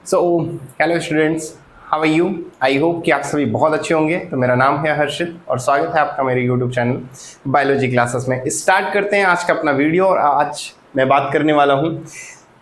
So hello students, how are you. I hope कि आप सभी बहुत अच्छे होंगे। तो मेरा नाम है हर्षित और स्वागत है आपका मेरे यूट्यूब चैनल बायोलॉजी क्लासेस में। स्टार्ट करते हैं आज का अपना वीडियो। और आज मैं बात करने वाला हूँ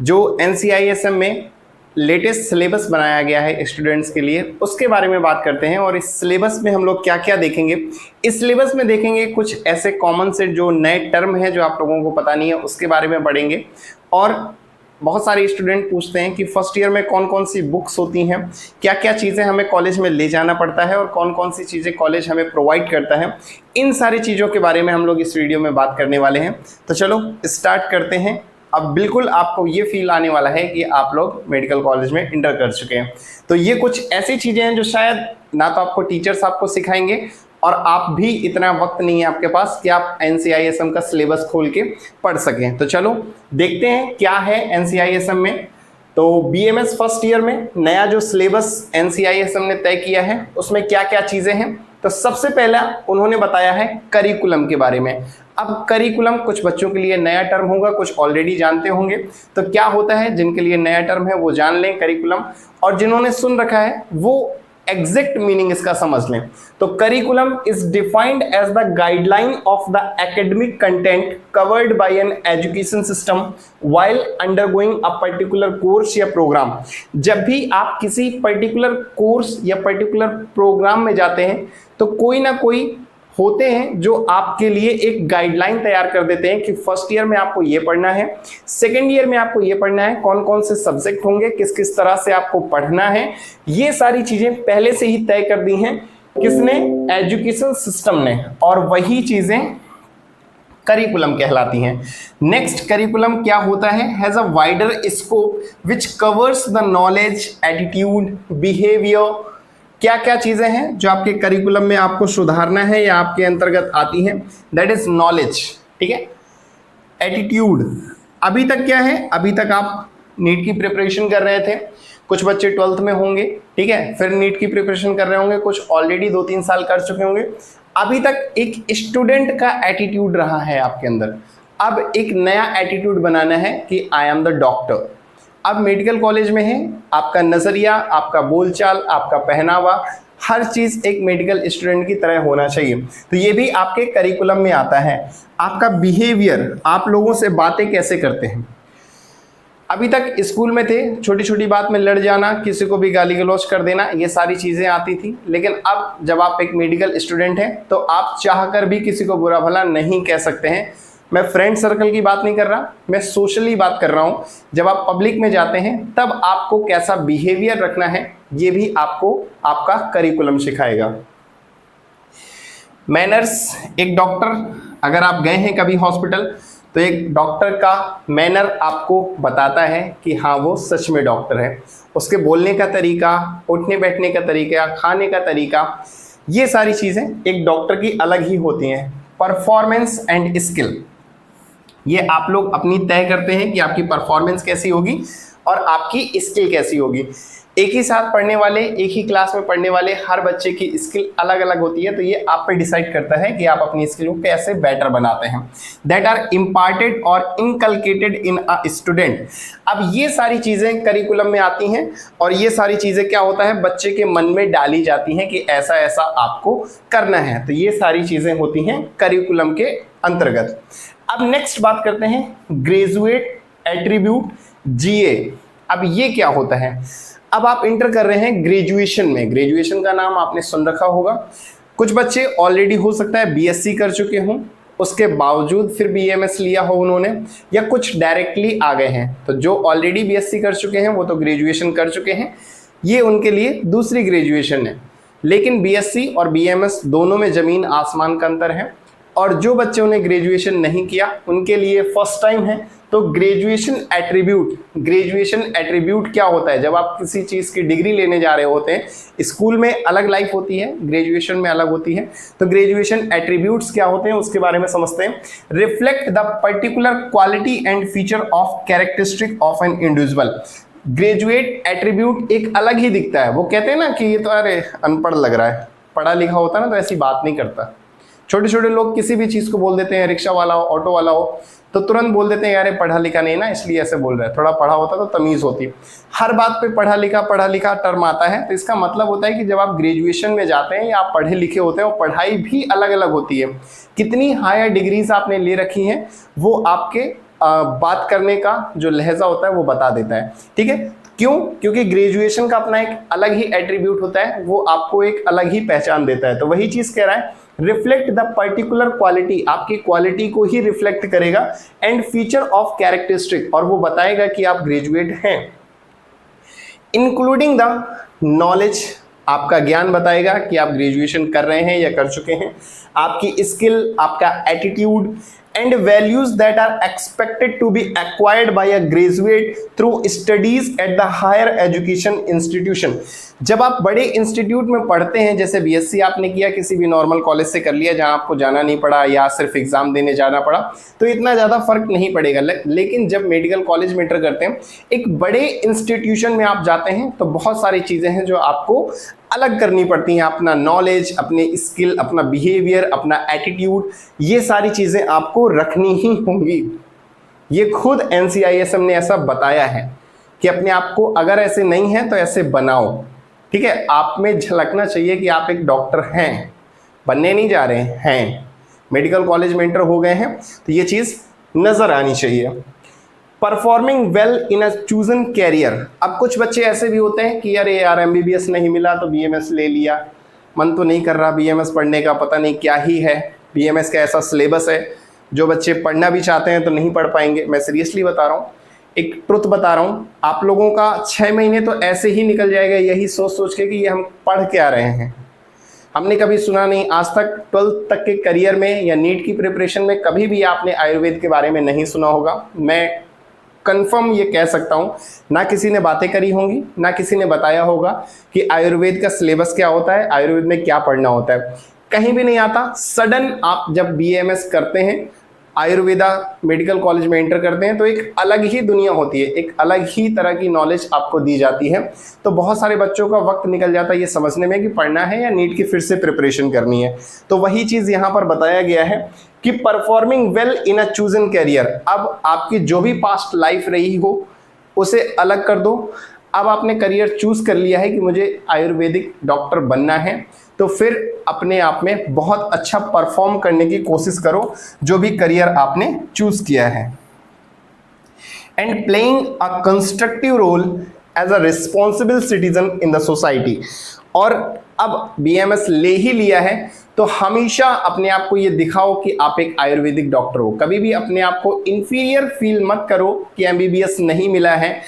जो NCISM में लेटेस्ट सिलेबस बनाया गया है स्टूडेंट्स के लिए, उसके बारे में बात करते हैं। और इस सिलेबस में हम लोग क्या क्या देखेंगे, इस सिलेबस में देखेंगे कुछ ऐसे कॉमन से जो नए टर्म हैं जो आप लोगों को पता नहीं है, उसके बारे में पढ़ेंगे। और बहुत सारे स्टूडेंट पूछते हैं कि फर्स्ट ईयर में कौन कौन सी बुक्स होती हैं, क्या क्या चीज़ें हमें कॉलेज में ले जाना पड़ता है और कौन कौन सी चीज़ें कॉलेज हमें प्रोवाइड करता है। इन सारी चीज़ों के बारे में हम लोग इस वीडियो में बात करने वाले हैं। तो चलो स्टार्ट करते हैं। अब बिल्कुल आपको ये फील आने वाला है कि आप लोग मेडिकल कॉलेज में इंटर कर चुके हैं। तो ये कुछ ऐसी चीज़ें हैं जो शायद ना तो आपको टीचर्स आपको सिखाएंगे और आप भी इतना वक्त नहीं है आपके पास कि आप NCISM का सिलेबस खोल के पढ़ सकें। तो चलो देखते हैं क्या है NCISM में। तो BMS फर्स्ट ईयर में नया जो सिलेबस NCISM ने तय किया है उसमें क्या क्या चीज़ें हैं। तो सबसे पहला उन्होंने बताया है करिकुलम के बारे में। अब करिकुलम कुछ बच्चों के लिए नया टर्म होगा, कुछ ऑलरेडी जानते होंगे। तो क्या होता है, जिनके लिए नया टर्म है वो जान लें करिकुलम, और जिन्होंने सुन रखा है वो एग्जैक्ट मीनिंग इसका समझ लें। तो curriculum is defined as the guideline of the academic content covered by an education system while undergoing a particular course या प्रोग्राम। जब भी आप किसी पर्टिकुलर कोर्स या पर्टिकुलर प्रोग्राम में जाते हैं तो कोई ना कोई होते हैं जो आपके लिए एक गाइडलाइन तैयार कर देते हैं कि फर्स्ट ईयर में आपको ये पढ़ना है, सेकेंड ईयर में आपको ये पढ़ना है, कौन कौन से सब्जेक्ट होंगे, किस किस तरह से आपको पढ़ना है। ये सारी चीजें पहले से ही तय कर दी हैं किसने, एजुकेशन सिस्टम ने। और वही चीजें करिकुलम कहलाती हैं। नेक्स्ट, करिकुलम क्या होता है, has a wider scope which covers the knowledge, attitude, behaviour. क्या क्या चीजें हैं जो आपके करिकुलम में आपको सुधारना है या आपके अंतर्गत आती हैं। दैट इज नॉलेज, ठीक है। एटीट्यूड, अभी तक क्या है, अभी तक आप नीट की प्रिपरेशन कर रहे थे, कुछ बच्चे 12th में होंगे, ठीक है, फिर नीट की प्रिपरेशन कर रहे होंगे, कुछ ऑलरेडी 2-3 साल कर चुके होंगे। अभी तक एक स्टूडेंट का एटीट्यूड रहा है आपके अंदर। अब एक नया एटीट्यूड बनाना है कि आई एम द डॉक्टर। अब मेडिकल कॉलेज में है, आपका नजरिया, आपका बोलचाल, आपका पहनावा, हर चीज एक मेडिकल स्टूडेंट की तरह होना चाहिए। तो ये भी आपके करिकुलम में आता है। आपका बिहेवियर, आप लोगों से बातें कैसे करते हैं। अभी तक स्कूल में थे, छोटी छोटी बात में लड़ जाना, किसी को भी गाली गलौज कर देना, ये सारी चीजें आती थी। लेकिन अब जब आप एक मेडिकल स्टूडेंट हैं तो आप चाहकर भी किसी को बुरा भला नहीं कह सकते हैं। मैं फ्रेंड सर्कल की बात नहीं कर रहा, मैं सोशली बात कर रहा हूं। जब आप पब्लिक में जाते हैं तब आपको कैसा बिहेवियर रखना है ये भी आपको आपका करिकुलम सिखाएगा। मैनर्स, एक डॉक्टर, अगर आप गए हैं कभी हॉस्पिटल तो एक डॉक्टर का मैनर आपको बताता है कि हाँ वो सच में डॉक्टर है। उसके बोलने का तरीका, उठने बैठने का तरीका, खाने का तरीका, ये सारी चीज़ें एक डॉक्टर की अलग ही होती हैं। परफॉर्मेंस एंड स्किल, ये आप लोग अपनी तय करते हैं कि आपकी परफॉर्मेंस कैसी होगी और आपकी स्किल कैसी होगी। एक ही साथ पढ़ने वाले, एक ही क्लास में पढ़ने वाले हर बच्चे की स्किल अलग अलग होती है। तो ये आप पे डिसाइड करता है कि आप अपनी स्किल को कैसे बेटर बनाते हैं। दैट आर इम्पार्टेड और इनकलकेटेड इन अ स्टूडेंट। अब ये सारी चीज़ें करिकुलम में आती हैं और ये सारी चीज़ें क्या होता है, बच्चे के मन में डाली जाती हैं कि ऐसा ऐसा आपको करना है। तो ये सारी चीज़ें होती हैं करिकुलम के अंतर्गत। अब नेक्स्ट बात करते हैं ग्रेजुएट एट्रीब्यूट, GA। अब ये क्या होता है, अब आप इंटर कर रहे हैं ग्रेजुएशन में। ग्रेजुएशन का नाम आपने सुन रखा होगा। कुछ बच्चे ऑलरेडी हो सकता है BSc कर चुके हों, उसके बावजूद फिर BMS लिया हो उन्होंने, या कुछ डायरेक्टली आ गए हैं। तो जो ऑलरेडी BSc कर चुके हैं वो तो ग्रेजुएशन कर चुके हैं, ये उनके लिए दूसरी ग्रेजुएशन है। लेकिन BSc और BMS दोनों में ज़मीन आसमान का अंतर है। और जो बच्चों ने ग्रेजुएशन नहीं किया उनके लिए फर्स्ट टाइम है। तो ग्रेजुएशन एट्रीब्यूट, ग्रेजुएशन एट्रीब्यूट क्या होता है, जब आप किसी चीज़ की डिग्री लेने जा रहे होते हैं, स्कूल में अलग लाइफ होती है, ग्रेजुएशन में अलग होती है। तो ग्रेजुएशन एट्रीब्यूट्स क्या होते हैं उसके बारे में समझते हैं। Reflect the particular quality and feature of characteristic of an individual. Graduate attribute एक अलग ही दिखता है। वो कहते हैं ना कि ये तो अरे अनपढ़ लग रहा है, पढ़ा लिखा होता ना तो ऐसी बात नहीं करता। छोटे छोटे लोग किसी भी चीज़ को बोल देते हैं, रिक्शा वाला हो, ऑटो वाला हो, तो तुरंत बोल देते हैं यार ये पढ़ा लिखा नहीं ना इसलिए ऐसे बोल रहा है, थोड़ा पढ़ा होता तो तमीज़ होती। हर बात पे पढ़ा लिखा टर्म आता है, तो इसका मतलब होता है कि जब आप ग्रेजुएशन में जाते हैं या आप पढ़े लिखे होते हैं और पढ़ाई भी अलग अलग होती है। कितनी हायर डिग्रीज आपने ले रखी हैं वो आपके बात करने का जो लहजा होता है वो बता देता है, ठीक है। क्यों? क्योंकि ग्रेजुएशन का अपना एक अलग ही एट्रीब्यूट होता है, वो आपको एक अलग ही पहचान देता है। तो वही चीज़ कह रहा है, रिफ्लेक्ट द पर्टिकुलर क्वालिटी, आपकी क्वालिटी को ही रिफ्लेक्ट करेगा, एंड फीचर ऑफ कैरेक्टरिस्टिक, और वो बताएगा कि आप ग्रेजुएट हैं। इंक्लूडिंग द नॉलेज, आपका ज्ञान बताएगा कि आप ग्रेजुएशन कर रहे हैं या कर चुके हैं, आपकी स्किल, आपका attitude and values that are expected to be acquired by a graduate through studies at the higher education institution। जब आप बड़े इंस्टीट्यूट में पढ़ते हैं, जैसे बीएससी आपने किया, किसी भी नॉर्मल कॉलेज से कर लिया जहां आपको जाना नहीं पड़ा या सिर्फ एग्जाम देने जाना पड़ा, तो इतना ज़्यादा फर्क नहीं पड़ेगा। लेकिन जब मेडिकल कॉलेज में एंटर करते हैं, एक बड़े इंस्टीट्यूशन में आप जाते हैं, तो बहुत सारी चीज़ें हैं जो आपको अलग करनी पड़ती हैं। अपना नॉलेज, अपने स्किल, अपना बिहेवियर, अपना एटीट्यूड, ये सारी चीज़ें आपको रखनी ही होंगी। ये खुद NCISM ने ऐसा बताया है कि अपने आप को अगर ऐसे नहीं है तो ऐसे बनाओ, ठीक है। आप में झलकना चाहिए कि आप एक डॉक्टर हैं, बनने नहीं जा रहे हैं, मेडिकल कॉलेज में एंटर हो गए हैं, तो ये चीज़ नज़र आनी चाहिए। Performing well in a chosen career. अब कुछ बच्चे ऐसे भी होते हैं कि अरे यार MBBS नहीं मिला तो BMS ले लिया, मन तो नहीं कर रहा BMS पढ़ने का, पता नहीं क्या ही है, BMS का ऐसा सिलेबस है, जो बच्चे पढ़ना भी चाहते हैं तो नहीं पढ़ पाएंगे। मैं सीरियसली बता रहा हूँ, एक ट्रुथ बता रहा हूँ, आप लोगों का 6 महीने तो ऐसे ही निकल जाएगा यही सोच सोच के कि ये हम पढ़ के आ रहे हैं। हमने कभी सुना नहीं आज तक 12th तक के करियर में या नीट की प्रिपरेशन में कभी भी आपने आयुर्वेद के बारे में नहीं सुना होगा। मैं कंफर्म ये कह सकता हूँ, ना किसी ने बातें करी होंगी, ना किसी ने बताया होगा कि आयुर्वेद का सिलेबस क्या होता है, आयुर्वेद में क्या पढ़ना होता है, कहीं भी नहीं आता। सडन आप जब BMS करते हैं, आयुर्वेदा मेडिकल कॉलेज में एंटर करते हैं, तो एक अलग ही दुनिया होती है, एक अलग ही तरह की नॉलेज आपको दी जाती है। तो बहुत सारे बच्चों का वक्त निकल जाता है ये समझने में कि पढ़ना है या नीट की फिर से प्रिपरेशन करनी है। तो वही चीज़ यहाँ पर बताया गया है कि performing well in a chosen career. अब आपकी जो भी पास्ट लाइफ रही हो उसे अलग कर दो। अब आपने करियर चूज कर लिया है कि मुझे आयुर्वेदिक डॉक्टर बनना है, तो फिर अपने आप में बहुत अच्छा परफॉर्म करने की कोशिश करो जो भी करियर आपने चूज किया है। And playing a constructive role as a responsible citizen in the society. और अब BMS ले ही लिया है तो हमेशा अपने आप को ये दिखाओ कि आप एक आयुर्वेदिक डॉक्टर हो। कभी भी अपने आप को इंफीरियर फील मत करो कि MBBS नहीं मिला है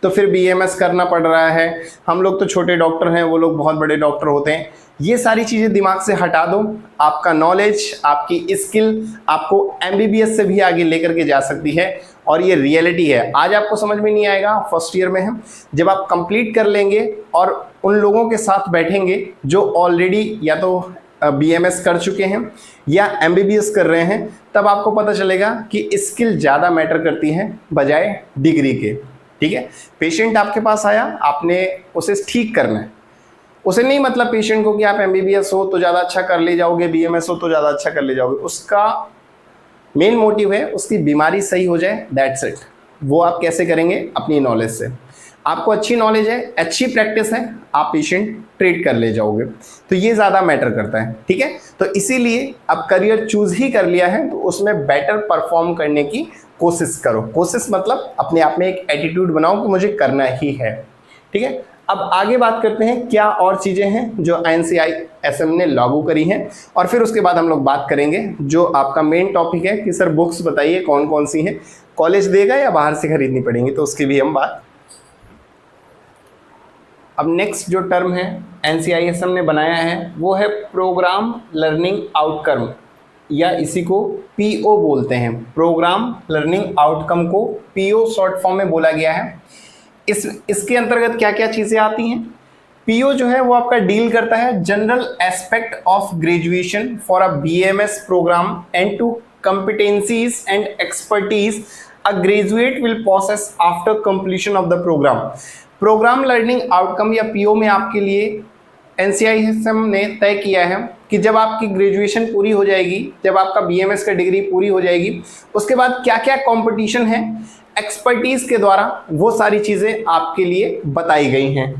तो फिर BMS करना पड़ रहा है, हम लोग तो छोटे डॉक्टर हैं, वो लोग बहुत बड़े डॉक्टर होते हैं। ये सारी चीज़ें दिमाग से हटा दो। आपका नॉलेज, आपकी स्किल आपको MBBS से भी आगे लेकर के जा सकती है, और ये रियलिटी है। आज आपको समझ में नहीं आएगा, फर्स्ट ईयर में हैं, जब आप कंप्लीट कर लेंगे और उन लोगों के साथ बैठेंगे जो ऑलरेडी या तो BMS कर चुके हैं या MBBS कर रहे हैं, तब आपको पता चलेगा कि स्किल ज़्यादा मैटर करती है बजाय डिग्री के, ठीक है। पेशेंट आपके पास आया, आपने उसे ठीक करना है, उसे नहीं मतलब पेशेंट को कि आप MBBS हो तो ज़्यादा अच्छा कर ले जाओगे, BMS हो तो ज़्यादा अच्छा कर ले जाओगे। उसका मेन मोटिव है उसकी बीमारी सही हो जाए, दैट्स इट। वो आप कैसे करेंगे? अपनी नॉलेज से। आपको अच्छी नॉलेज है, अच्छी प्रैक्टिस है, आप पेशेंट ट्रीट कर ले जाओगे, तो ये ज़्यादा मैटर करता है, ठीक है। तो इसीलिए अब करियर चूज ही कर लिया है तो उसमें बेटर परफॉर्म करने की कोशिश करो। कोशिश मतलब अपने आप में एक एटीट्यूड बनाओ कि मुझे करना ही है, ठीक है। अब आगे बात करते हैं क्या और चीज़ें हैं जो NCISM ने लागू करी हैं, और फिर उसके बाद हम लोग बात करेंगे जो आपका मेन टॉपिक है कि सर बुक्स बताइए कौन कौन सी हैं, कॉलेज देगा या बाहर से खरीदनी पड़ेंगी, तो उसकी भी हम बात। अब नेक्स्ट जो टर्म है NCISM ने बनाया है वो है प्रोग्राम लर्निंग आउटकम, या इसी को PO बोलते हैं। प्रोग्राम लर्निंग आउटकम को PO शॉर्ट फॉर्म में बोला गया है। इसके अंतर्गत क्या क्या चीज़ें आती हैं? PO जो है वो आपका डील करता है general aspect of graduation for a BMS programme and to competencies and expertise a graduate will possess after completion of the program। Programme learning outcome या PO में आपके लिए NCISM ने तय किया है कि जब आपकी ग्रेजुएशन पूरी हो जाएगी, जब आपका BMS का डिग्री पूरी हो जाएगी, उसके बाद क्या क्या कंपटीशन है एक्सपर्टीज के द्वारा, वो सारी चीजें आपके लिए बताई गई हैं।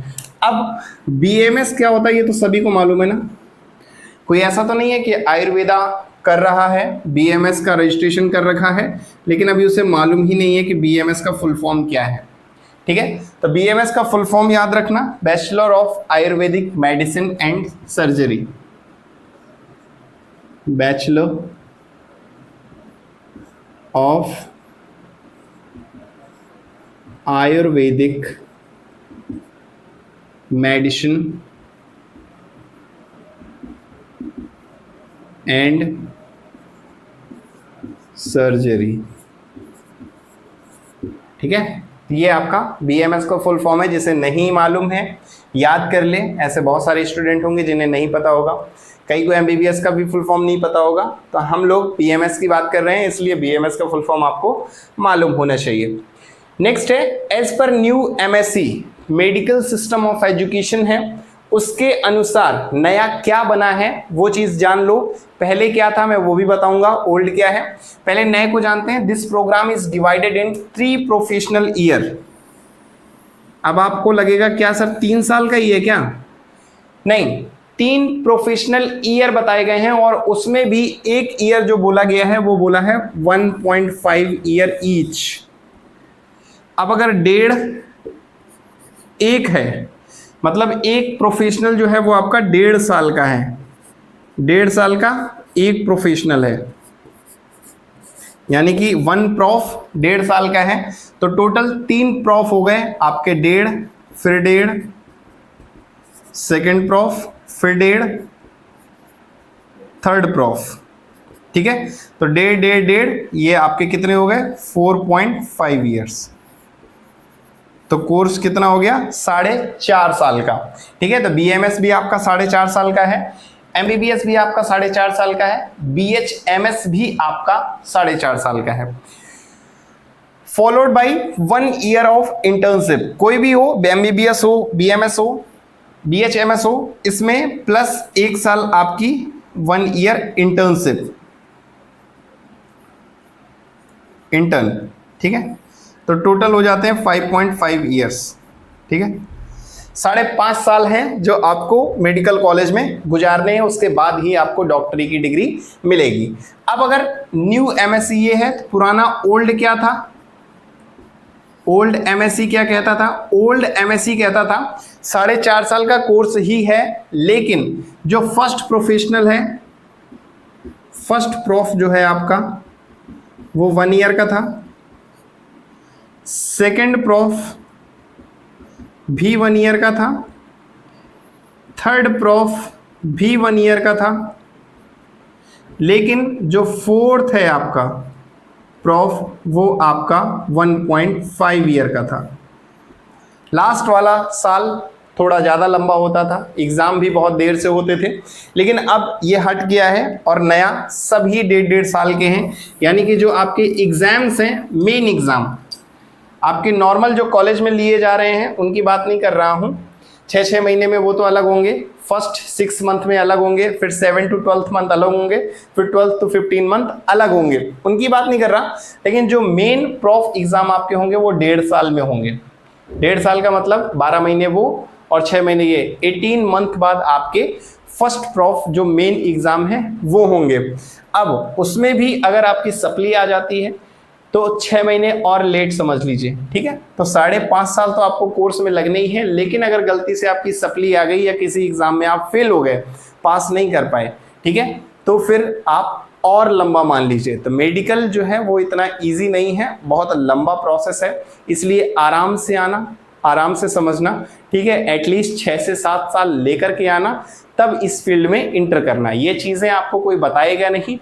अब BMS क्या होता है ये तो सभी को मालूम है ना, कोई ऐसा तो नहीं है कि आयुर्वेदा कर रहा है, BMS का रजिस्ट्रेशन कर रखा है, लेकिन अभी उसे मालूम ही नहीं है कि BMS का फुल फॉर्म क्या है। ठीक है, तो BMS का फुल फॉर्म याद रखना, bachelor of Ayurvedic medicine and surgery, bachelor of Ayurvedic medicine and surgery. ठीक है, ये आपका BMS का फुल फॉर्म है। जिसे नहीं मालूम है याद कर ले, ऐसे बहुत सारे स्टूडेंट होंगे जिन्हें नहीं पता होगा, कई को MBBS का भी फुल फॉर्म नहीं पता होगा, तो हम लोग BMS की बात कर रहे हैं, इसलिए BMS का फुल फॉर्म आपको मालूम होना चाहिए। नेक्स्ट है as per new MSc medical system of education है, उसके अनुसार नया क्या बना है वो चीज जान लो। पहले क्या था मैं वो भी बताऊंगा, ओल्ड क्या है। पहले नए को जानते हैं। This programme is divided in 3 professional year. अब आपको लगेगा क्या सर 3 साल का ही है क्या? नहीं, 3 प्रोफेशनल ईयर बताए गए हैं और उसमें भी एक ईयर जो बोला गया है वो बोला है 1.5 ईयर ईच। अब अगर 1.5 एक है, मतलब एक प्रोफेशनल जो है वो आपका 1.5 साल का है, 1.5 साल का एक प्रोफेशनल है, यानी कि 1 प्रॉफ 1.5 साल का है, तो टोटल 3 प्रॉफ हो गए आपके 1.5, फिर 1.5, सेकेंड प्रॉफ, फिर 1.5, थर्ड प्रॉफ। ठीक है, तो 1.5, 1.5, 1.5 ये आपके कितने हो गए 4.5 ईयर्स। तो कोर्स कितना हो गया 4.5 साल का। ठीक है, तो BMS भी आपका 4.5 साल का है, MBBS भी आपका 4.5 साल का है, BHMS भी आपका 4.5 साल का है। Followed by 1 year of internship. कोई भी हो, MBBS हो, BMS हो, BHMS हो, इसमें प्लस 1 साल आपकी 1 ईयर इंटर्नशिप, इंटर्न। ठीक है, तो टोटल हो जाते हैं 5.5 ईयर्स। ठीक है, 5.5 साल हैं जो आपको मेडिकल कॉलेज में गुजारने हैं, उसके बाद ही आपको डॉक्टरी की डिग्री मिलेगी। अब अगर न्यू MSc ये है, तो पुराना ओल्ड क्या था? ओल्ड MSc क्या कहता था? ओल्ड MSc कहता था 4.5 साल का कोर्स ही है, लेकिन जो फर्स्ट प्रोफेशनल है, फर्स्ट प्रॉफ जो है आपका वो 1 ईयर का था, सेकेंड प्रॉफ भी 1 ईयर का था, थर्ड प्रॉफ भी 1 ईयर का था, लेकिन जो फोर्थ है आपका प्रॉफ वो आपका 1.5 ईयर का था। लास्ट वाला साल थोड़ा ज़्यादा लंबा होता था, एग्ज़ाम भी बहुत देर से होते थे, लेकिन अब ये हट गया है और नया सभी 1.5 साल के हैं। यानी कि जो आपके एग्ज़ाम्स हैं, मेन एग्ज़ाम आपके नॉर्मल जो कॉलेज में लिए जा रहे हैं उनकी बात नहीं कर रहा हूँ, 6-6 महीने में वो तो अलग होंगे, फर्स्ट 6 मंथ में अलग होंगे, फिर 7 to 12th मंथ अलग होंगे, फिर 12th to 15 मंथ अलग होंगे, उनकी बात नहीं कर रहा। लेकिन जो मेन प्रॉफ एग्ज़ाम आपके होंगे वो 1.5 साल में होंगे। 1.5 साल का मतलब 12 महीने वो और 6 महीने ये, 18 मंथ बाद आपके फर्स्ट प्रॉफ जो मेन एग्ज़ाम है वो होंगे। अब उसमें भी अगर आपकी सप्ली आ जाती है तो 6 महीने और लेट समझ लीजिए। ठीक है, तो 5.5 साल तो आपको कोर्स में लगने ही है, लेकिन अगर गलती से आपकी सप्ली आ गई या किसी एग्जाम में आप फेल हो गए, पास नहीं कर पाए, ठीक है, तो फिर आप और लंबा मान लीजिए। तो मेडिकल जो है वो इतना इजी नहीं है, बहुत लंबा प्रोसेस है, इसलिए आराम से आना, आराम से समझना। ठीक है, एटलीस्ट 6 से 7 साल लेकर के आना, तब इस फील्ड में इंटर करना। ये चीज़ें आपको कोई बताएगा नहीं,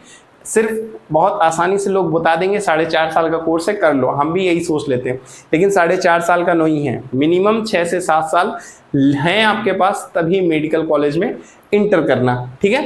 सिर्फ बहुत आसानी से लोग बता देंगे 4.5 साल का कोर्स है, कर लो, हम भी यही सोच लेते हैं, लेकिन 4.5 साल का नहीं है, मिनिमम 6 से 7 साल हैं आपके पास, तभी मेडिकल कॉलेज में इंटर करना। ठीक है,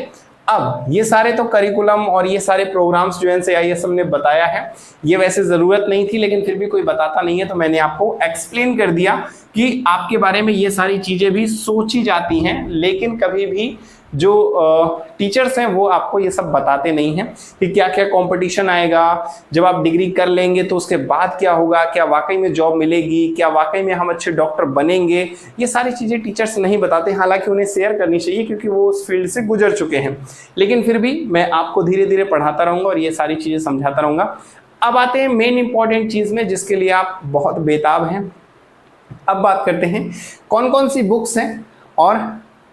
अब ये सारे तो करिकुलम और ये सारे प्रोग्राम्स जो NCIS ने बताया है, ये वैसे ज़रूरत नहीं थी, लेकिन फिर भी कोई बताता नहीं है तो मैंने आपको एक्सप्लेन कर दिया कि आपके बारे में ये सारी चीज़ें भी सोची जाती हैं, लेकिन कभी भी जो टीचर्स हैं वो आपको ये सब बताते नहीं हैं कि क्या क्या कंपटीशन आएगा, जब आप डिग्री कर लेंगे तो उसके बाद क्या होगा, क्या वाकई में जॉब मिलेगी, क्या वाकई में हम अच्छे डॉक्टर बनेंगे। ये सारी चीज़ें टीचर्स नहीं बताते, हालांकि उन्हें शेयर करनी चाहिए क्योंकि वो उस फील्ड से गुजर चुके हैं, लेकिन फिर भी मैं आपको धीरे धीरे पढ़ाता रहूँगा और ये सारी चीज़ें समझाता रहूँगा। अब आते हैं मेन इंपॉर्टेंट चीज़ में जिसके लिए आप बहुत बेताब हैं। अब बात करते हैं कौन कौन सी बुक्स हैं और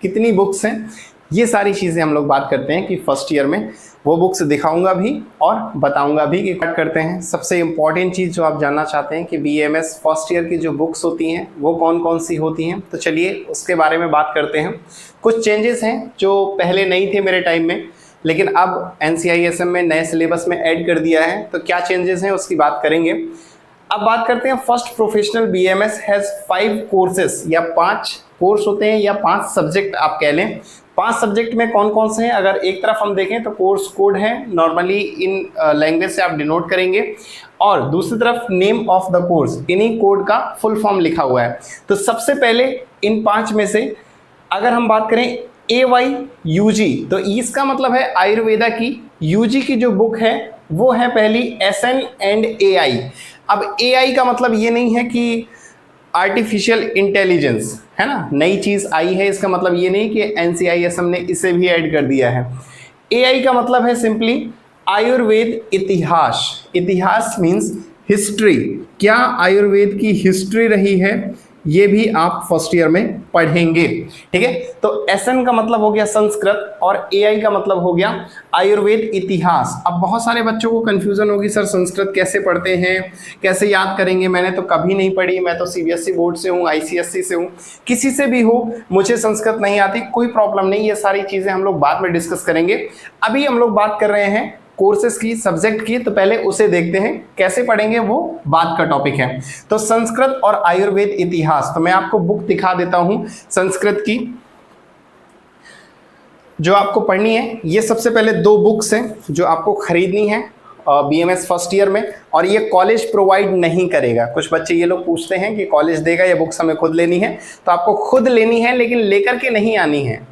कितनी बुक्स हैं, ये सारी चीज़ें हम लोग बात करते हैं कि फर्स्ट ईयर में वो बुक्स दिखाऊंगा भी और बताऊंगा भी कि कट करते हैं। सबसे इम्पॉर्टेंट चीज़ जो आप जानना चाहते हैं कि BAMS फर्स्ट ईयर की जो बुक्स होती हैं वो कौन कौन सी होती हैं, तो चलिए उसके बारे में बात करते हैं। कुछ चेंजेस हैं जो पहले नहीं थे मेरे टाइम में, लेकिन अब NCISM में नए सिलेबस में ऐड कर दिया है, तो क्या चेंजेस हैं उसकी बात करेंगे। अब बात करते हैं first professional BAMS has 5 courses, या 5 कोर्स होते हैं या 5 सब्जेक्ट आप कह लें। 5 सब्जेक्ट में कौन कौन से हैं, अगर एक तरफ हम देखें तो कोर्स कोड है, नॉर्मली इन लैंग्वेज से आप डिनोट करेंगे, और दूसरी तरफ नेम ऑफ द कोर्स, इन्हीं कोड का फुल फॉर्म लिखा हुआ है। तो सबसे पहले इन 5 में से अगर हम बात करें AYUG, तो इसका मतलब है आयुर्वेदा की, UG की जो बुक है वो है पहली SN एंड AI। अब AI का मतलब ये नहीं है कि आर्टिफिशियल इंटेलिजेंस है ना, नई चीज़ आई है, इसका मतलब ये नहीं कि NCISM ने इसे भी ऐड कर दिया है। AI का मतलब है सिंपली आयुर्वेद इतिहास। इतिहास मीन्स हिस्ट्री, क्या आयुर्वेद की हिस्ट्री रही है ये भी आप फर्स्ट ईयर में पढ़ेंगे, ठीक है। तो SN का मतलब हो गया संस्कृत और AI का मतलब हो गया आयुर्वेद इतिहास। अब बहुत सारे बच्चों को कंफ्यूजन होगी, सर संस्कृत कैसे पढ़ते हैं, कैसे याद करेंगे, मैंने तो कभी नहीं पढ़ी, मैं तो CBSE बोर्ड से हूँ, ICSE से हूँ, किसी से भी हो, मुझे संस्कृत नहीं आती, कोई प्रॉब्लम नहीं, ये सारी चीज़ें हम लोग बाद में डिस्कस करेंगे। अभी हम लोग बात कर रहे हैं कोर्सेज की, सब्जेक्ट की, तो पहले उसे देखते हैं कैसे पढ़ेंगे, वो बाद का टॉपिक है। तो संस्कृत और आयुर्वेद इतिहास, तो मैं आपको बुक दिखा देता हूं संस्कृत की जो आपको पढ़नी है। ये सबसे पहले 2 बुक्स हैं जो आपको खरीदनी है BAMS फर्स्ट ईयर में, और ये कॉलेज प्रोवाइड नहीं करेगा। कुछ बच्चे ये लोग पूछते हैं कि कॉलेज देगा या बुक्स हमें खुद लेनी है, तो आपको खुद लेनी है लेकिन लेकर के नहीं आनी है।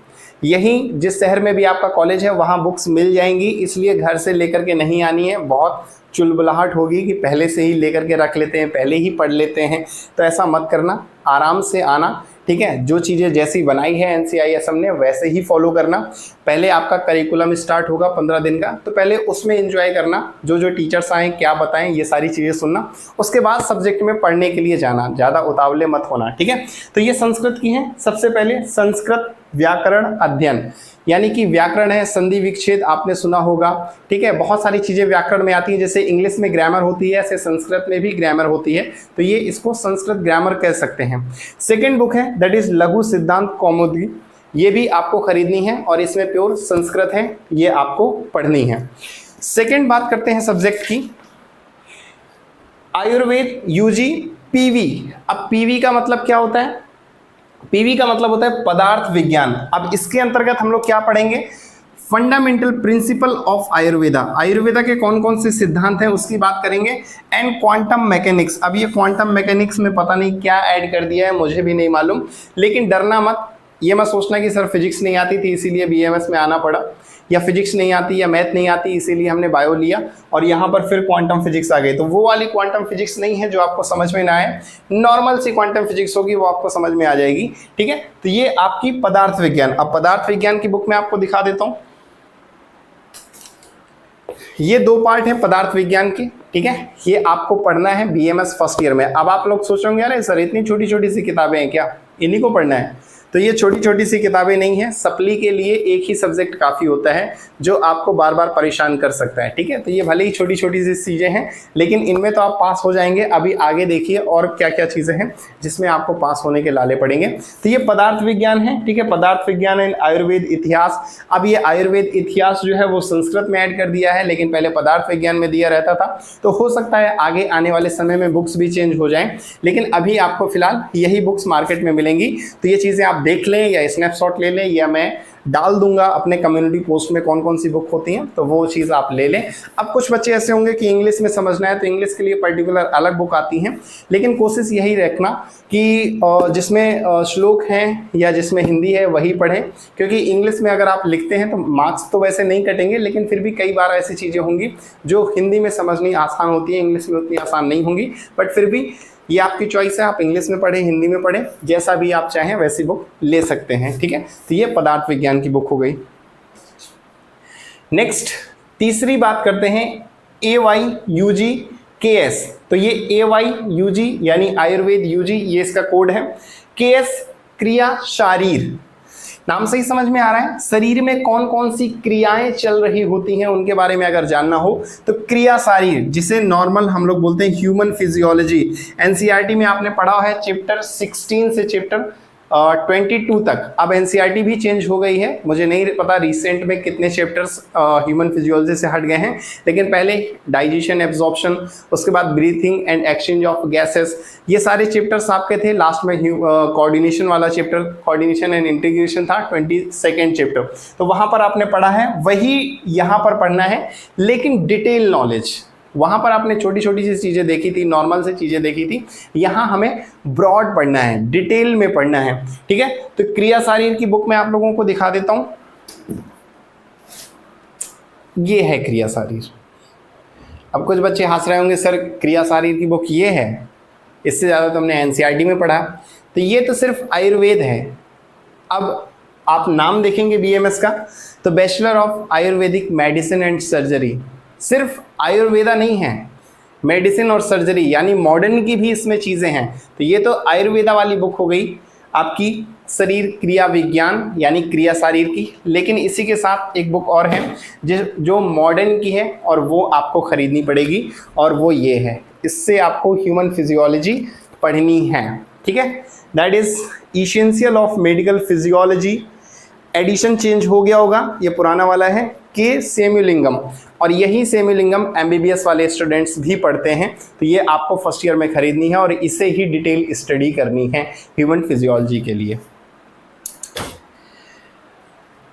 यहीं जिस शहर में भी आपका कॉलेज है वहाँ बुक्स मिल जाएंगी, इसलिए घर से लेकर के नहीं आनी है। बहुत चुलबुलाहट होगी कि पहले से ही लेकर के रख लेते हैं, पहले ही पढ़ लेते हैं, तो ऐसा मत करना, आराम से आना, ठीक है। जो चीज़ें जैसी बनाई है NCISM ने वैसे ही फॉलो करना। पहले आपका करिकुलम स्टार्ट होगा 15 दिन का, तो पहले उसमें एंजॉय करना, जो जो टीचर्स आएँ क्या बताएं ये सारी चीज़ें सुनना, उसके बाद सब्जेक्ट में पढ़ने के लिए जाना, ज़्यादा उतावले मत होना, ठीक है। तो ये संस्कृत की है। सबसे पहले संस्कृत व्याकरण अध्ययन, यानी कि व्याकरण है, संधि विच्छेद आपने सुना होगा, ठीक है। बहुत सारी चीज़ें व्याकरण में आती हैं, जैसे इंग्लिश में ग्रामर होती है ऐसे संस्कृत में भी ग्रामर होती है, तो ये इसको संस्कृत ग्रामर कह सकते हैं। सेकेंड बुक है दैट इज लघु सिद्धांत कौमुदी, ये भी आपको खरीदनी है और इसमें प्योर संस्कृत है, ये आपको पढ़नी है। सेकेंड बात करते हैं सब्जेक्ट की, आयुर्वेद UG PV। अब PV का मतलब क्या होता है, PV का मतलब होता है पदार्थ विज्ञान। अब इसके अंतर्गत हम लोग क्या पढ़ेंगे, fundamental principle of Ayurveda, Ayurveda के कौन कौन से सिद्धांत हैं उसकी बात करेंगे, एंड क्वांटम मैकेनिक्स। अब ये क्वांटम मैकेनिक्स में पता नहीं क्या ऐड कर दिया है, मुझे भी नहीं मालूम, लेकिन डरना मत, ये मत सोचना कि सर फिजिक्स नहीं आती थी इसीलिए BAMS में आना पड़ा, या फिजिक्स नहीं आती या मैथ नहीं आती इसीलिए हमने बायो लिया और यहाँ पर फिर क्वांटम फिजिक्स आ गई। तो वो वाली क्वांटम फिजिक्स नहीं है जो आपको समझ में ना आए, नॉर्मल सी क्वांटम फिजिक्स होगी, वो आपको समझ में आ जाएगी, ठीक है। तो ये आपकी पदार्थ विज्ञान। अब पदार्थ विज्ञान की बुक में आपको दिखा देता हूँ, ये 2 पार्ट है पदार्थ विज्ञान की, ठीक है। ये आपको पढ़ना है BAMS फर्स्ट ईयर में। अब आप लोग सोचोगे अरे सर इतनी छोटी छोटी सी किताबें हैं क्या, इन्हीं को पढ़ना है, तो ये छोटी छोटी सी किताबें नहीं हैं। सप्ली के लिए एक ही सब्जेक्ट काफ़ी होता है जो आपको बार बार परेशान कर सकता है, ठीक है। तो ये भले ही छोटी छोटी सी चीज़ें हैं लेकिन इनमें तो आप पास हो जाएंगे। अभी आगे देखिए और क्या क्या चीज़ें हैं जिसमें आपको पास होने के लाले पड़ेंगे। तो ये पदार्थ विज्ञान है, ठीक है, पदार्थ विज्ञान एंड आयुर्वेद इतिहास। अब ये आयुर्वेद इतिहास जो है वो संस्कृत में ऐड कर दिया है, लेकिन पहले पदार्थ विज्ञान में दिया रहता था, तो हो सकता है आगे आने वाले समय में बुक्स भी चेंज हो जाएं, लेकिन अभी आपको फिलहाल यही बुक्स मार्केट में मिलेंगी। तो ये चीज़ें आप देख लें या स्नैपशॉट ले लें, या मैं डाल दूंगा अपने कम्युनिटी पोस्ट में कौन कौन सी बुक होती हैं, तो वो चीज़ आप ले लें। अब कुछ बच्चे ऐसे होंगे कि इंग्लिश में समझना है, तो इंग्लिश के लिए पर्टिकुलर अलग बुक आती हैं, लेकिन कोशिश यही रखना कि जिसमें श्लोक हैं या जिसमें हिंदी है वही पढ़ें, क्योंकि इंग्लिश में अगर आप लिखते हैं तो मार्क्स तो वैसे नहीं कटेंगे, लेकिन फिर भी कई बार ऐसी चीज़ें होंगी जो हिंदी में समझनी आसान होती है, इंग्लिश में उतनी आसान नहीं होंगी। बट फिर भी ये आपकी चॉइस है, आप इंग्लिश में पढ़ें, हिंदी में पढ़ें, जैसा भी आप चाहें वैसी बुक ले सकते हैं। ठीक है, तो ये पदार्थ विज्ञान की बुक हो गई। नेक्स्ट तीसरी बात करते हैं AYUGKS। तो ये AYUG यानी आयुर्वेद UG, ये इसका कोड है। KS क्रिया शारीर, नाम से ही समझ में आ रहा है शरीर में कौन कौन सी क्रियाएं चल रही होती हैं उनके बारे में अगर जानना हो तो क्रिया शारीर, जिसे नॉर्मल हम लोग बोलते हैं ह्यूमन फिजियोलॉजी, एनसीईआरटी में आपने पढ़ा है चैप्टर 16 से चैप्टर 22 तक। अब एनसीईआरटी भी चेंज हो गई है, मुझे नहीं पता रिसेंट में कितने चैप्टर्स ह्यूमन फिजियोलॉजी से हट गए हैं, लेकिन पहले डाइजेशन, एब्जॉर्प्शन, उसके बाद breathing and exchange of gases, ये सारे चैप्टर्स आपके थे। लास्ट में कोऑर्डिनेशन वाला चैप्टर, कोऑर्डिनेशन एंड इंटीग्रेशन था 22nd चैप्टर, तो वहाँ पर आपने पढ़ा है, वही यहाँ पर पढ़ना है, लेकिन डिटेल नॉलेज। वहाँ पर आपने छोटी छोटी सी चीज़ें देखी थी, नॉर्मल से चीज़ें देखी थी, यहाँ हमें ब्रॉड पढ़ना है, डिटेल में पढ़ना है। ठीक है, तो क्रिया शारीर की बुक मैं आप लोगों को दिखा देता हूँ। ये है क्रिया शारीर। अब कुछ बच्चे हंस रहे होंगे, सर क्रिया शारीर की बुक ये है, इससे ज़्यादा तो हमने एनसीईआरटी में पढ़ा। तो ये तो सिर्फ आयुर्वेद है। अब आप नाम देखेंगे बीएमएस का, तो bachelor of Ayurvedic medicine and surgery, सिर्फ आयुर्वेदा नहीं है, मेडिसिन और सर्जरी यानी मॉडर्न की भी इसमें चीज़ें हैं। तो ये तो आयुर्वेदा वाली बुक हो गई आपकी शरीर क्रिया विज्ञान यानी क्रिया शारीर की, लेकिन इसी के साथ एक बुक और है जो मॉडर्न की है और वो आपको ख़रीदनी पड़ेगी, और वो ये है। इससे आपको ह्यूमन फिजियोलॉजी पढ़नी है। ठीक है, that is essential of medical physiology. Edition change हो गया होगा, ये पुराना वाला है, के सेम्युलिंगम, और यही सेम्युलिंगम एमबीबीएस वाले स्टूडेंट्स भी पढ़ते हैं। तो ये आपको फर्स्ट ईयर में खरीदनी है और इसे ही डिटेल स्टडी करनी है ह्यूमन फिजियोलॉजी के लिए।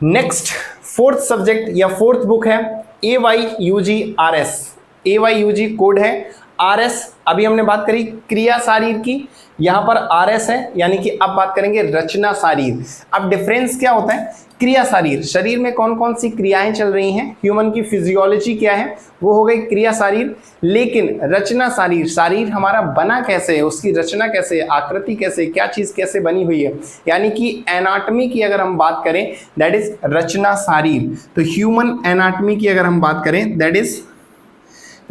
नेक्स्ट फोर्थ सब्जेक्ट या फोर्थ बुक है AYUGRS। AYUG कोड है, RS अभी हमने बात करी क्रिया शारीर की, यहाँ पर RS है, यानी कि अब बात करेंगे रचना शारीर। अब डिफरेंस क्या होता है, क्रिया शारीर, शरीर में कौन कौन सी क्रियाएं चल रही हैं, ह्यूमन की फिजियोलॉजी क्या है, वो हो गई क्रिया शारीर। लेकिन रचना शारीर, शारीर हमारा बना कैसे है, उसकी रचना कैसे है, आकृति कैसे, क्या चीज़ कैसे बनी हुई है, यानी कि एनाटॉमी की अगर हम बात करें दैट इज रचना शारीर। तो ह्यूमन एनाटॉमी की अगर हम बात करें दैट इज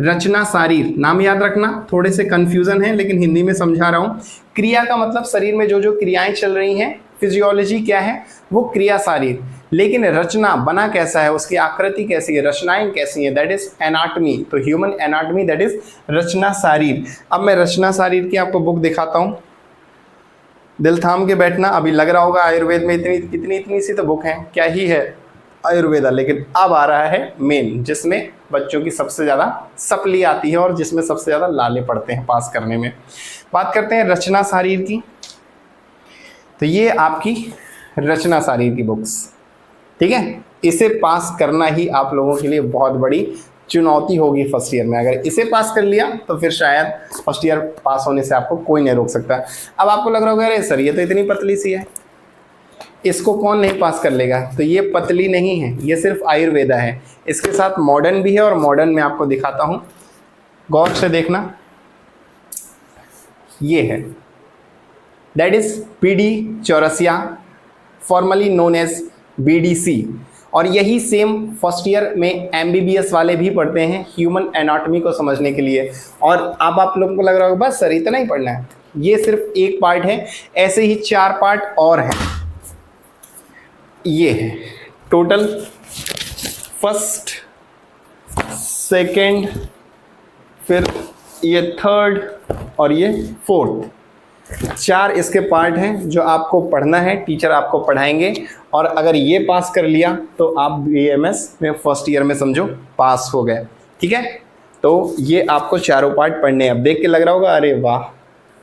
रचना शारीर। नाम याद रखना, थोड़े से कंफ्यूजन है लेकिन हिंदी में समझा रहा हूँ। क्रिया का मतलब शरीर में जो जो क्रियाएं चल रही हैं, फिजियोलॉजी क्या है, वो क्रिया शारीर। लेकिन रचना बना कैसा है, उसकी आकृति कैसी है, रचनाएं कैसी है, दैट इज एनाटॉमी। तो ह्यूमन एनाटॉमी दैट इज रचना शारीर। अब मैं रचना शारीर की आपको बुक दिखाता हूँ, दिल थाम के बैठना। अभी लग रहा होगा आयुर्वेद में इतनी सी तो बुक है, क्या ही है आयुर्वेदा, लेकिन अब आ रहा है मेन, जिसमें बच्चों की सबसे ज़्यादा सप्ली आती है और जिसमें सबसे ज़्यादा लाले पड़ते हैं पास करने में। बात करते हैं रचना शारीर की। तो ये आपकी रचना शारीर की बुक्स, ठीक है, इसे पास करना ही आप लोगों के लिए बहुत बड़ी चुनौती होगी फर्स्ट ईयर में। अगर इसे पास कर लिया तो फिर शायद फर्स्ट ईयर पास होने से आपको कोई नहीं रोक सकता। अब आपको लग रहा होगा अरे सर ये तो इतनी पतली सी है, इसको कौन नहीं पास कर लेगा। तो ये पतली नहीं है, ये सिर्फ आयुर्वेदा है। इसके साथ मॉडर्न भी है और मॉडर्न में आपको दिखाता हूँ, गौर से देखना। ये है that is PD Chaurasia, formerly known as BDC, और यही सेम फर्स्ट ईयर में MBBS वाले भी पढ़ते हैं ह्यूमन एनाटॉमी को समझने के लिए। और अब आप लोगों को लग रहा होगा बस सर इतना ही पढ़ना है, ये सिर्फ एक पार्ट है, ऐसे ही 4 पार्ट और हैं। ये है टोटल फर्स्ट, सेकंड, फिर ये थर्ड और ये फोर्थ, 4 इसके पार्ट हैं जो आपको पढ़ना है, टीचर आपको पढ़ाएंगे। और अगर ये पास कर लिया तो आप BMS में फर्स्ट ईयर में समझो पास हो गए। ठीक है, तो ये आपको चारों पार्ट पढ़ने हैं। अब देख के लग रहा होगा अरे वाह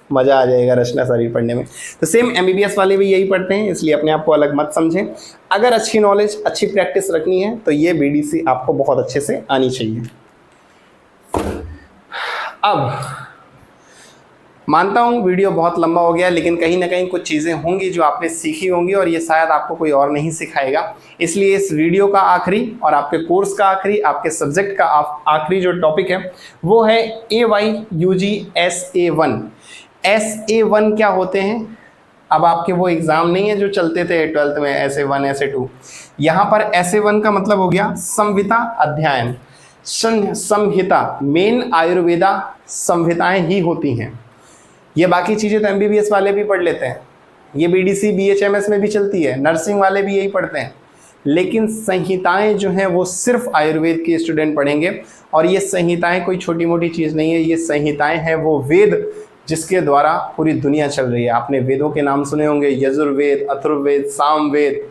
मज़ा आ जाएगा रचना शरीर पढ़ने में। तो सेम MBBS वाले भी यही पढ़ते हैं, इसलिए अपने आप को अलग मत समझें। अगर अच्छी नॉलेज, अच्छी प्रैक्टिस रखनी है तो ये BDC आपको बहुत अच्छे से आनी चाहिए। अब मानता हूँ वीडियो बहुत लंबा हो गया, लेकिन कहीं ना कहीं कुछ चीज़ें होंगी जो आपने सीखी होंगी और ये शायद आपको कोई और नहीं सिखाएगा। इसलिए इस वीडियो का आखिरी और आपके कोर्स का आखिरी, आपके सब्जेक्ट का आखिरी जो टॉपिक है वो है AYUG SA1। SA1 क्या होते हैं? अब आपके वो एग्ज़ाम नहीं है जो चलते थे 12th में, SA1 SA2। यहाँ पर SA1 का मतलब हो गया संहिता अध्ययन। संहिता मेन आयुर्वेदा संहिताएं ही होती हैं। ये बाकी चीज़ें तो MBBS वाले भी पढ़ लेते हैं, ये BDC BHMS में भी चलती है, नर्सिंग वाले भी यही पढ़ते हैं, लेकिन संहिताएं जो हैं वो सिर्फ आयुर्वेद के स्टूडेंट पढ़ेंगे। और ये संहिताएं कोई छोटी मोटी चीज़ नहीं है, ये संहिताएं हैं वो वेद जिसके द्वारा पूरी दुनिया चल रही है। आपने वेदों के नाम सुने होंगे, यजुर्वेद, अथर्ववेद, सामवेद,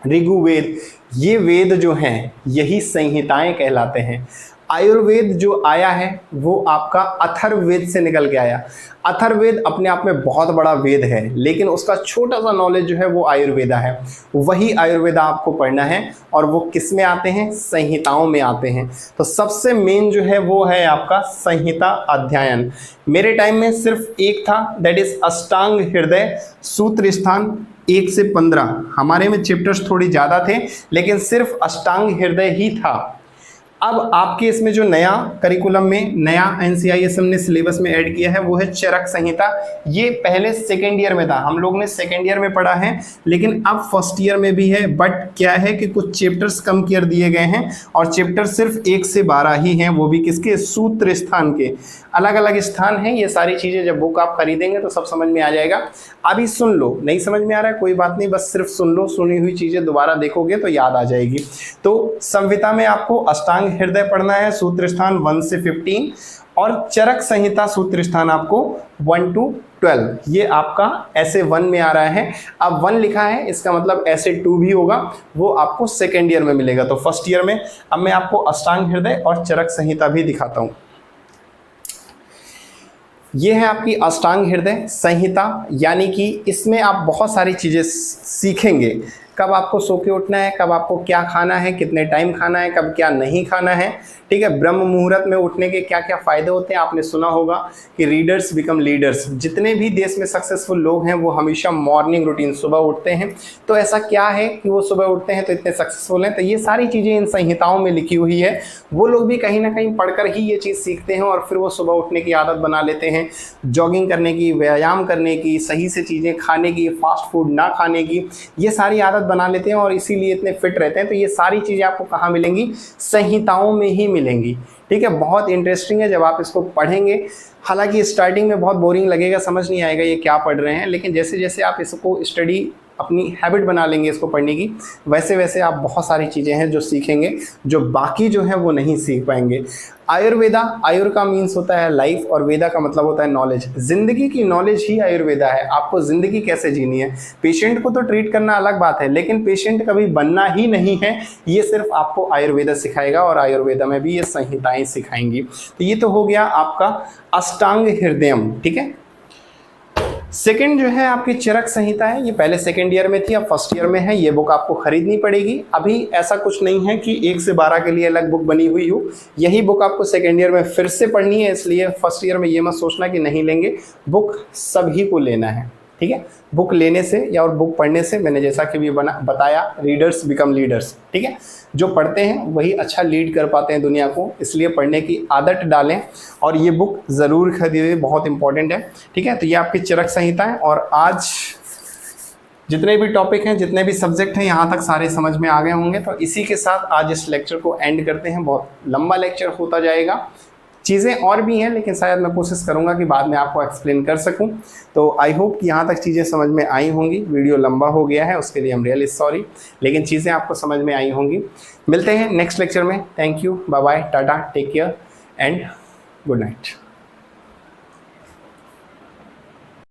ऋग्वेद। ये वेद जो हैं यही संहिताएं कहलाते हैं। आयुर्वेद जो आया है वो आपका अथर्ववेद से निकल के आया। अथर्ववेद अपने आप में बहुत बड़ा वेद है, लेकिन उसका छोटा सा नॉलेज जो है वो आयुर्वेदा है। वही आयुर्वेदा आपको पढ़ना है और वो किस में आते हैं? संहिताओं में आते हैं। तो सबसे मेन जो है वो है आपका संहिता अध्ययन। मेरे टाइम में सिर्फ एक था, दैट इज अष्टांग हृदय सूत्र स्थान 1 से 15। हमारे में चैप्टर्स थोड़ी ज़्यादा थे, लेकिन सिर्फ अष्टांग हृदय ही था। अब आपके इसमें जो नया करिकुलम में नया NCISM ने सिलेबस में ऐड किया है वो है चरक संहिता। ये पहले सेकेंड ईयर में था, हम लोग ने सेकेंड ईयर में पढ़ा है, लेकिन अब फर्स्ट ईयर में भी है। बट क्या है कि कुछ चैप्टर्स कम कर दिए गए हैं और चैप्टर सिर्फ 1 से 12 ही हैं, वो भी किसके? सूत्र स्थान के। अलग अलग स्थान हैं। ये सारी चीज़ें जब बुक आप खरीदेंगे तो सब समझ में आ जाएगा। अभी सुन लो, नहीं समझ में आ रहा है कोई बात नहीं, बस सिर्फ सुन लो, सुनी हुई चीज़ें दोबारा देखोगे तो याद आ जाएगी। तो संहिता में आपको अष्टांग हृदय पढ़ना है, सूत्र स्थान 1 से 15, और चरक संहिता सूत्र स्थान आपको 1 to 12। ये आपका SA1 में आ रहा है। अब 1 लिखा है, इसका मतलब SA2 भी होगा, वो आपको सेकेंड ईयर में मिलेगा। तो फर्स्ट ईयर में अब मैं आपको अष्टांग हृदय और चरक संहिता भी दिखाता हूँ। ये है आपकी अष्टांग हृदय संहिता, यानी कि इसमें आप बहुत सारी चीज़ें सीखेंगे। कब आपको सो के उठना है, कब आपको क्या खाना है, कितने टाइम खाना है, कब क्या नहीं खाना है, ठीक है। ब्रह्म मुहूर्त में उठने के क्या क्या फ़ायदे होते हैं। आपने सुना होगा कि रीडर्स बिकम लीडर्स। जितने भी देश में सक्सेसफुल लोग हैं वो हमेशा मॉर्निंग रूटीन सुबह उठते हैं। तो ऐसा क्या है कि वो सुबह उठते हैं तो इतने सक्सेसफुल हैं? तो ये सारी चीज़ें इन संहिताओं में लिखी हुई है। वो लोग भी कहीं ना कहीं पढ़कर ही ये चीज़ सीखते हैं और फिर वो सुबह उठने की आदत बना लेते हैं, जॉगिंग करने की, व्यायाम करने की, सही से चीज़ें खाने की, फास्ट फूड ना खाने की, ये सारी आदत बना लेते हैं और इसीलिए इतने फिट रहते हैं। तो ये सारी चीज़ें आपको कहाँ मिलेंगी? संहिताओं में ही मिलेंगी, ठीक है। बहुत इंटरेस्टिंग है जब आप इसको पढ़ेंगे। हालांकि स्टार्टिंग में बहुत बोरिंग लगेगा, समझ नहीं आएगा ये क्या पढ़ रहे हैं, लेकिन जैसे जैसे आप इसको स्टडी अपनी हैबिट बना लेंगे इसको पढ़ने की, वैसे वैसे आप बहुत सारी चीज़ें हैं जो सीखेंगे जो बाकी जो है वो नहीं सीख पाएंगे। आयुर्वेदा, आयुर का मीन्स होता है लाइफ और वेदा का मतलब होता है नॉलेज। जिंदगी की नॉलेज ही आयुर्वेदा है। आपको ज़िंदगी कैसे जीनी है, पेशेंट को तो ट्रीट करना अलग बात है, लेकिन पेशेंट कभी बनना ही नहीं है, ये सिर्फ आपको आयुर्वेदा सिखाएगा और आयुर्वेदा में भी ये संहिताएं सिखाएंगी। तो ये तो हो गया आपका अष्टांग हृदयम, ठीक है। सेकंड जो है आपकी चरक संहिता है, ये पहले सेकंड ईयर में थी, अब फर्स्ट ईयर में है। ये बुक आपको खरीदनी पड़ेगी। अभी ऐसा कुछ नहीं है कि 1 से 12 के लिए अलग बुक बनी हुई हो। यही बुक आपको सेकंड ईयर में फिर से पढ़नी है, इसलिए फर्स्ट ईयर में ये मत सोचना कि नहीं लेंगे। बुक सभी को लेना है, ठीक है। बुक लेने से या और बुक पढ़ने से, मैंने जैसा कि भी बताया, रीडर्स बिकम लीडर्स, ठीक है। जो पढ़ते हैं वही अच्छा लीड कर पाते हैं दुनिया को, इसलिए पढ़ने की आदत डालें और ये बुक ज़रूर खरीदें, बहुत इंपॉर्टेंट है, ठीक है। तो ये आपकी चरक संहिता है। और आज जितने भी टॉपिक हैं, जितने भी सब्जेक्ट हैं, यहाँ तक सारे समझ में आ गए होंगे। तो इसी के साथ आज इस लेक्चर को एंड करते हैं। बहुत लंबा लेक्चर होता जाएगा, चीज़ें और भी हैं, लेकिन शायद मैं कोशिश करूंगा कि बाद में आपको एक्सप्लेन कर सकूं। तो आई होप कि यहाँ तक चीज़ें समझ में आई होंगी। वीडियो लंबा हो गया है, उसके लिए हम रियली सॉरी, लेकिन चीज़ें आपको समझ में आई होंगी। मिलते हैं नेक्स्ट लेक्चर में। Thank you, bye bye, tata, take care and good night.